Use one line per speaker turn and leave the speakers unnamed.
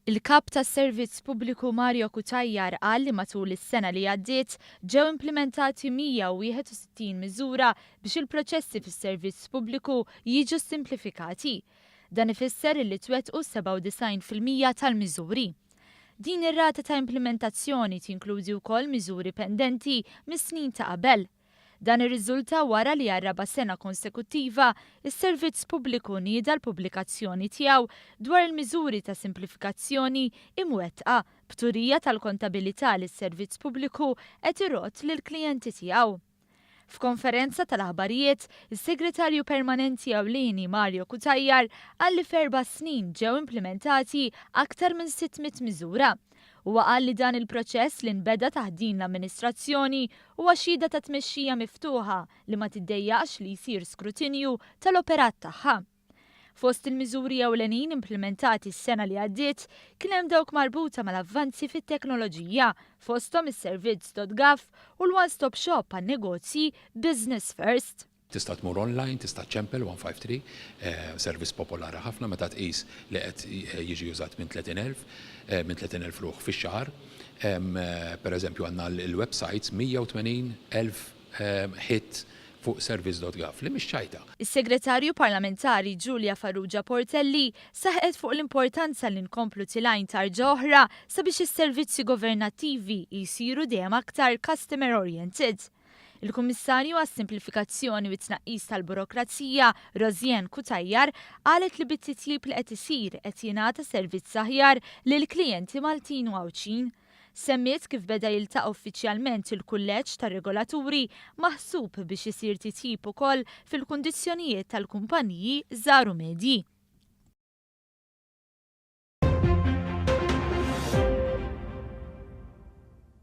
Il-kap tas-Servizz Pubbliku Mario Kutajjar qal li matul is-sena li għaddiet ġew implementati 161 miżura biex il-proċessi fis-servizz pubbliku jiġu simplifikati. Dan ifisser li twettqu 97% tal-miżuri. Din ir-rata ta' implementazzjoni tinkludi wkoll miżuri pendenti mis-snin ta' qabel. Dan ir-riżulta wara li għarraba sena konsekuttiva is-Servizz Pubbliku nieda l-pubblikazzjoni tiegħu dwar il-miżuri ta' simplifikazzjoni imwettqa b'turija tal-kontabilità li s-Servizz Pubbliku qed irott lill-klijenti tiegħu. F'konferenza tal-aħbarijiet, is-Segretarju Permanenti Ewlieni Mario Kutajjar qal li f'4 snin ġew implementati aktar minn 600 miżura. Huwa qal li dan il-proċess li nbeda taħt din l-amministrazzjoni huwa xhieda ta' tmexxija miftuħa li ma tiddejjaqx li jsir skrutinju tal-operat tagħha. Fost il-miżuri ewlenin implementati s-sena li għaddiet kien hemm dawk marbuta mal-avvanzi fit-teknoloġija fosthom is-servizz.gov u l-one-stop shop għan-negozji Business First.
Tista' tmur online, tista' ċempel 153, servizz popolari ħafna meta tqis li qed jiġi użat minn 30,000 ruħ fix-xahar. Pereżempju għandna l-websites 180,000 hit fuq service.gov li mhix ċajta.
Is-Segretarju Parlamentari Giulia Farrugia Portelli saħqet fuq l-importanza li nkomplu tilajn tarġa oħra sabiex is-servizzi governattivi jsiru dejjem aktar customer oriented. Il-Kummissarju għas-Simplifikazzjoni u t-tnaqqis tal-Burokrazija, Rosien Kutajjar, qalet li bit-titjib li qed isir qed jingħata servizz aħjar lill-klijenti Maltin u Għawċin. Semmiet kif beda jiltaq uffiċjalment il-kulleġġ tar-regolaturi maħsub biex isir titjib ukoll fil-kundizzjonijiet tal-kumpaniji żgħar u medji.